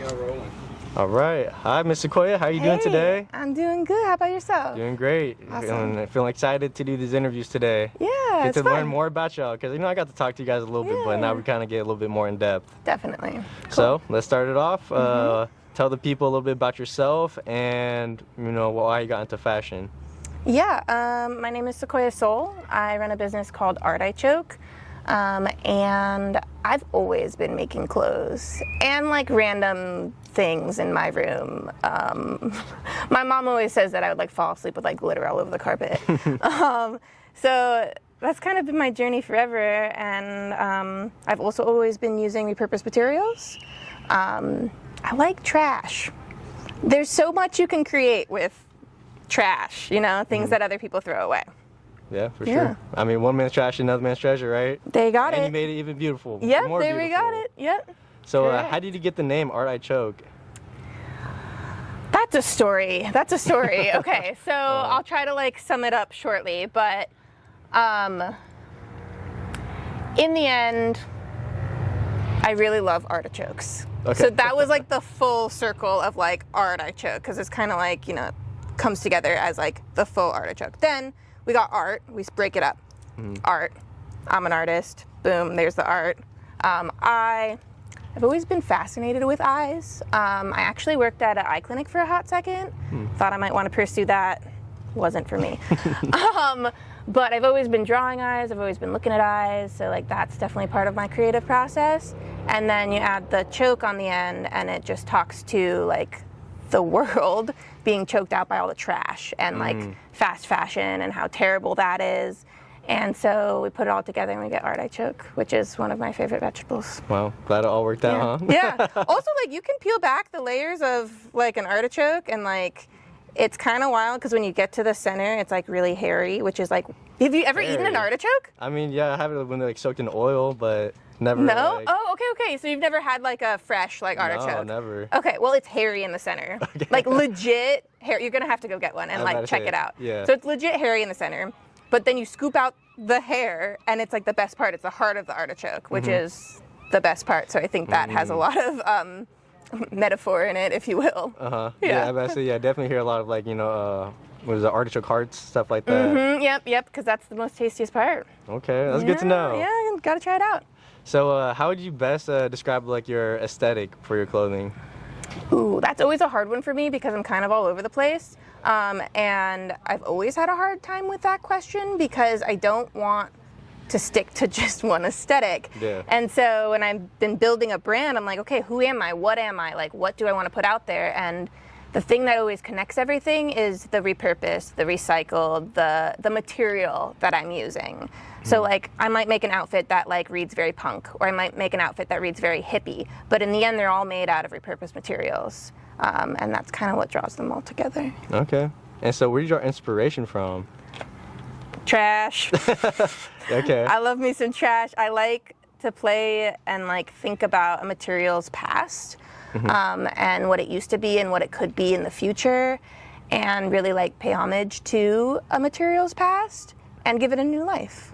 are rolling. All right. Hi, Miss Sequoia. How are you doing today? I'm doing good. How about yourself? Doing great. Awesome. Feeling excited to do these interviews today. Yeah, Get it's to fun. learn more about y'all, because I got to talk to you guys a little bit, but now we kind of get a little bit more in depth. Definitely. Cool. So let's start it off. Tell the people a little bit about yourself and why you got into fashion. Yeah, my name is Sequoia Soul. I run a business called ArtEyeChoke. And I've always been making clothes and like random things in my room. My mom always says that I would like fall asleep with like glitter all over the carpet. So that's kind of been my journey forever. And I've also always been using repurposed materials. I like trash. There's so much you can create with trash, things that other people throw away. Yeah, for sure. I mean, one man's trash, another man's treasure, right? They got it. And you made it even beautiful. Yep, more there beautiful. we got it. Yep. So how did you get the name ArtEyeChoke? That's a story. Okay, so I'll try to like sum it up shortly, but in the end, I really love artichokes. Okay. So that was like the full circle of like ArtEyeChoke, because it's kind of like, comes together as like the full artichoke. Then we got art, we break it up. Art, I'm an artist, boom, there's the art. I've always been fascinated with eyes. I actually worked at an eye clinic for a hot second. Thought I might want to pursue that. Wasn't for me. But I've always been drawing eyes, I've always been looking at eyes, so like that's definitely part of my creative process. And then you add the choke on the end and it just talks to like the world being choked out by all the trash and like fast fashion and how terrible that is. And so we put it all together and we get ArtEyeChoke, which is one of my favorite vegetables. Wow, glad it all worked out, huh? Yeah. Also, like you can peel back the layers of like an artichoke and like it's kind of wild because when you get to the center, it's like really hairy, which is like, have you ever eaten an artichoke? I mean, yeah, I have it when they're like soaked in oil, but never. No? Like... Oh, okay. So you've never had like a fresh like artichoke? No, never. Okay, well it's hairy in the center. Okay. Like legit hair. You're gonna have to go get one and like check it out. Yeah. So it's legit hairy in the center, but then you scoop out the hair and it's like the best part. It's the heart of the artichoke, which is the best part. So I think that has a lot of metaphor in it, if you will. Yeah, I definitely hear a lot of like what is it, artichoke hearts, stuff like that. Yep, because that's the most tastiest part. Okay, that's good to know. Yeah, gotta try it out. So how would you best describe like your aesthetic for your clothing? Ooh, that's always a hard one for me because I'm kind of all over the place. And I've always had a hard time with that question because I don't want to stick to just one aesthetic. Yeah. And so when I've been building a brand, I'm like, okay, who am I? What am I? Like, what do I want to put out there? And the thing that always connects everything is the repurposed, the recycled, the material that I'm using. So like I might make an outfit that like reads very punk, or I might make an outfit that reads very hippie, but in the end they're all made out of repurposed materials. And that's kind of what draws them all together. Okay. And so where did you draw inspiration from? Trash. Okay. I love me some trash. I like to play and like think about a material's past. And what it used to be and what it could be in the future, and really like pay homage to a material's past and give it a new life.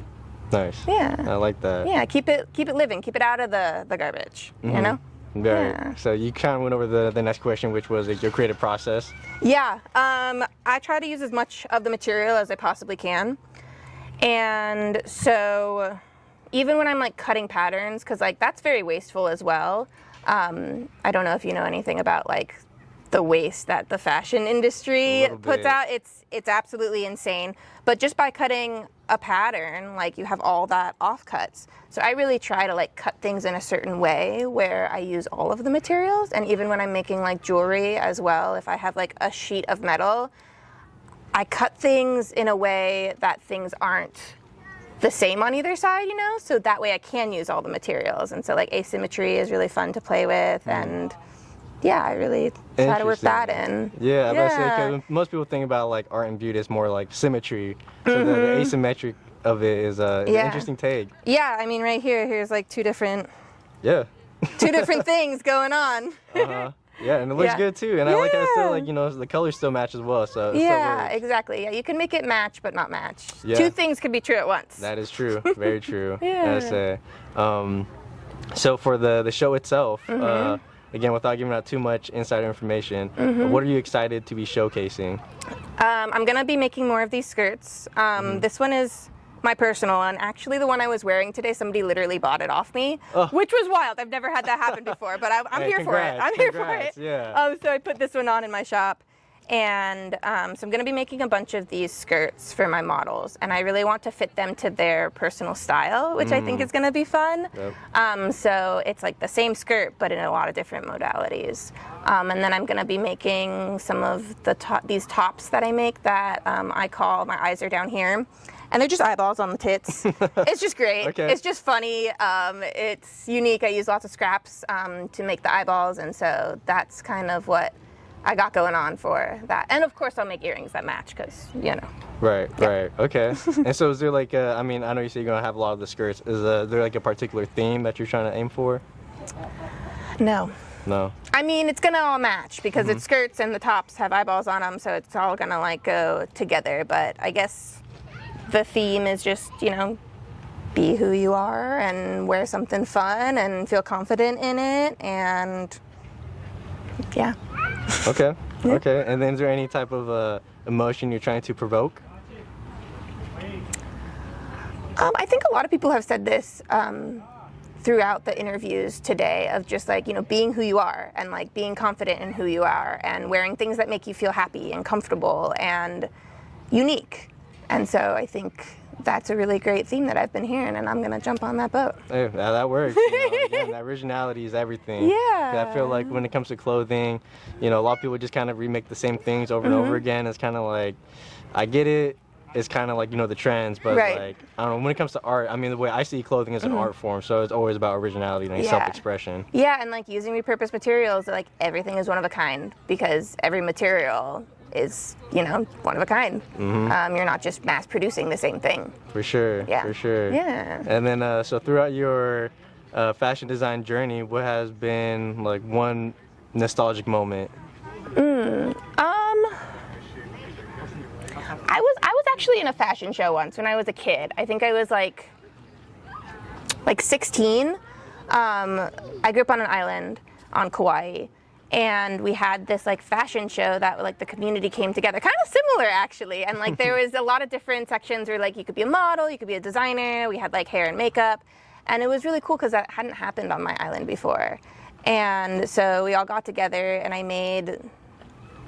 Nice. Yeah. I like that. Yeah, keep it living, keep it out of the garbage, you know? Right. Yeah. So you kind of went over the next question, which was like, your creative process. Yeah, I try to use as much of the material as I possibly can. And so even when I'm like cutting patterns, because like that's very wasteful as well. I don't know if you know anything about like the waste that the fashion industry puts out. It's absolutely insane. But just by cutting a pattern, like you have all that offcuts. So I really try to like cut things in a certain way where I use all of the materials. And even when I'm making like jewelry as well, if I have like a sheet of metal, I cut things in a way that things aren't the same on either side, so that way I can use all the materials. And so like asymmetry is really fun to play with, and yeah, I really try to work that in. Yeah, I say, 'cause most people think about like art and beauty as more like symmetry, so the asymmetric of it is an interesting take. Yeah, I mean right here's like two different things going on. Yeah, and it looks good too, and I like how it's still like the colors still match as well. So yeah, exactly. Yeah, you can make it match but not match. Yeah. Two things can be true at once. That is true. Very true. Yeah. I say. So for the show itself, again, without giving out too much insider information, what are you excited to be showcasing? I'm gonna be making more of these skirts. This one is my personal one. Actually, the one I was wearing today, somebody literally bought it off me, which was wild. I've never had that happen before, but I'm Hey, here for it. I'm here for it. Yeah. So I put this one on in my shop. And so I'm going to be making a bunch of these skirts for my models, and I really want to fit them to their personal style, which I think is going to be fun. Yep. So it's like the same skirt, but in a lot of different modalities. And then I'm going to be making some of these tops that I make that I call My Eyes Are Down Here. And they're just eyeballs on the tits. It's just great. Okay. It's just funny. It's unique. I use lots of scraps to make the eyeballs, and so that's kind of what I got going on for that. And of course I'll make earrings that match, because, you know. Right, right, okay. And so is there like I mean, I know you say you're going to have a lot of the skirts. Is there like a particular theme that you're trying to aim for? No. No. I mean, it's gonna all match, because it's skirts and the tops have eyeballs on them, so it's all gonna like go together. But I guess the theme is just, you know, be who you are and wear something fun and feel confident in it, and yeah. Okay, okay. And then is there any type of emotion you're trying to provoke? I think a lot of people have said this throughout the interviews today, of just like, you know, being who you are and like being confident in who you are and wearing things that make you feel happy and comfortable and unique. And so I think that's a really great theme that I've been hearing, and I'm gonna jump on that boat. Hey, that works. You know, again, that originality is everything. Yeah. I feel like when it comes to clothing, you know, a lot of people just kind of remake the same things over and over again. It's kind of like, I get it. It's kind of like, you know, the trends, but like, I don't know, when it comes to art, I mean, the way I see clothing is an art form, so it's always about originality and self-expression. Yeah, and like using repurposed materials, like everything is one of a kind, because every material is, you know, one of a kind. You're not just mass producing the same thing. For sure, for sure. Yeah. And then, so throughout your fashion design journey, what has been like one nostalgic moment? I was actually in a fashion show once when I was a kid. I think I was like 16. I grew up on an island on Kauai, and we had this like fashion show that like the community came together, kind of similar actually, and like there was a lot of different sections where like you could be a model, you could be a designer, we had like hair and makeup, and it was really cool because that hadn't happened on my island before. And so we all got together, and I made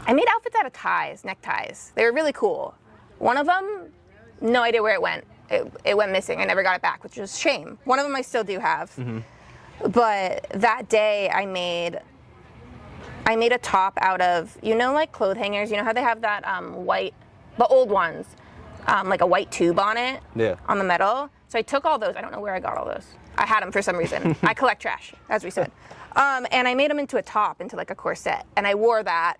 outfits out of ties, neckties. They were really cool. One of them, no idea where it went. It went missing. I never got it back, which was a shame. One of them I still do have. But that day I made a top out of, you know, like clothes hangers. You know how they have that white, the old ones, like a white tube on it, on the metal. So I took all those. I don't know where I got all those. I had them for some reason. I collect trash, as we said. And I made them into a top, into like a corset. And I wore that.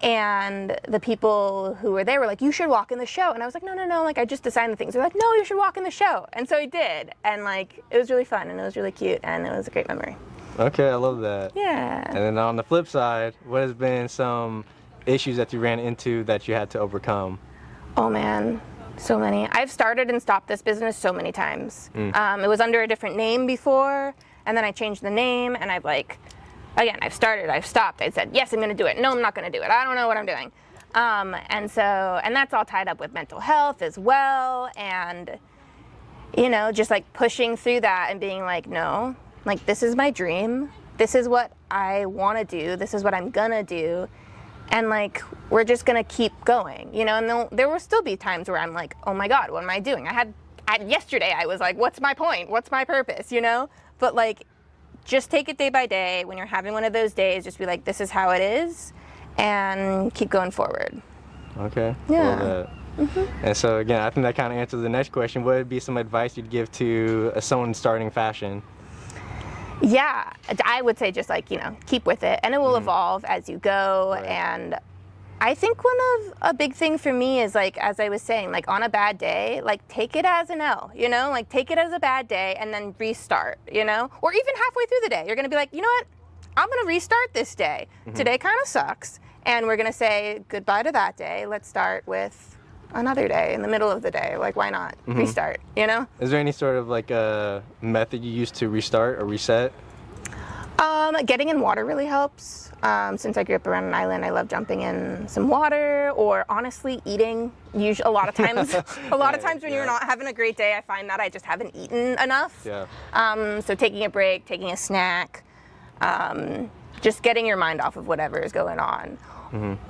And the people who were there were like, you should walk in the show. And I was like, no, like I just designed the things. They're like, no, you should walk in the show. And so I did. And like, it was really fun, and it was really cute, and it was a great memory. Okay, I love that. Yeah. And then on the flip side, what has been some issues that you ran into that you had to overcome? Oh man, so many. I've started and stopped this business so many times. It was under a different name before, and then I changed the name, and I've started, I've stopped. I said, yes, I'm gonna do it. No, I'm not gonna do it. I don't know what I'm doing. And that's all tied up with mental health as well. And, you know, just like pushing through that and being like, no, like this is my dream. This is what I wanna do. This is what I'm gonna do. And like, we're just gonna keep going, you know? And there will still be times where I'm like, oh my God, what am I doing? Yesterday I was like, what's my point? What's my purpose, you know? But like, just take it day by day. When you're having one of those days, just be like, this is how it is, and keep going forward. Okay. Yeah. Love that. And so again, I think that kind of answers the next question. What would be some advice you'd give to someone starting fashion? Yeah, I would say just like, you know, keep with it, and it will evolve as you go. And I think a big thing for me is like, as I was saying, like on a bad day, like take it as an L, you know, like take it as a bad day and then restart, you know, or even halfway through the day, you're going to be like, you know what, I'm going to restart this day. Today kind of sucks. And we're going to say goodbye to that day. Let's start with another day in the middle of the day. Like, why not restart, you know? Is there any sort of like a method you use to restart or reset? Getting in water really helps. Since I grew up around an island, I love jumping in some water, or honestly eating. A lot of times when you're not having a great day, I find that I just haven't eaten enough. Yeah. So taking a break, taking a snack, just getting your mind off of whatever is going on.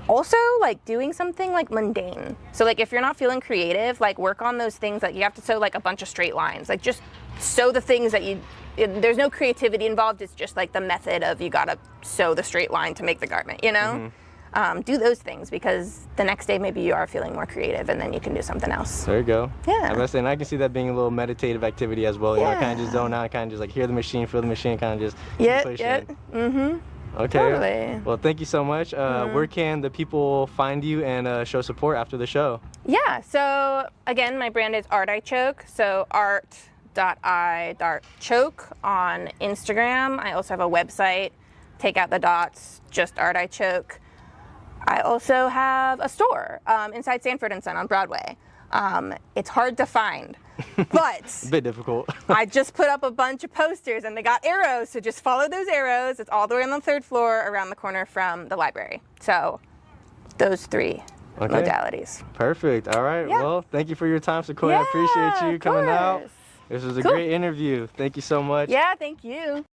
Also, like doing something like mundane. So like if you're not feeling creative, like work on those things. Like you have to sew like a bunch of straight lines. Like just sew the things that there's no creativity involved. It's just like the method of you gotta sew the straight line to make the garment, you know? Do those things, because the next day maybe you are feeling more creative and then you can do something else. There you go. Yeah. I'm saying, I can see that being a little meditative activity as well. You know, kind of just zone out, kind of just like hear the machine, feel the machine, kind of just push in. Okay. Totally. Well, thank you so much. Where can the people find you and show support after the show? Yeah. So again, my brand is ArtEyeChoke. So art.eye.choke on Instagram. I also have a website. Take out the dots. Just ArtEyeChoke. I also have a store inside Sanford and Son on Broadway. It's hard to find, but a bit difficult. I just put up a bunch of posters and they got arrows, so just follow those arrows. It's all the way on the 3rd floor around the corner from the library. So those 3 modalities. Perfect. All right. Yeah. Well, thank you for your time, Sequoia. Yeah, I appreciate you coming out. course. This was a great interview. Thank you so much. Yeah, thank you.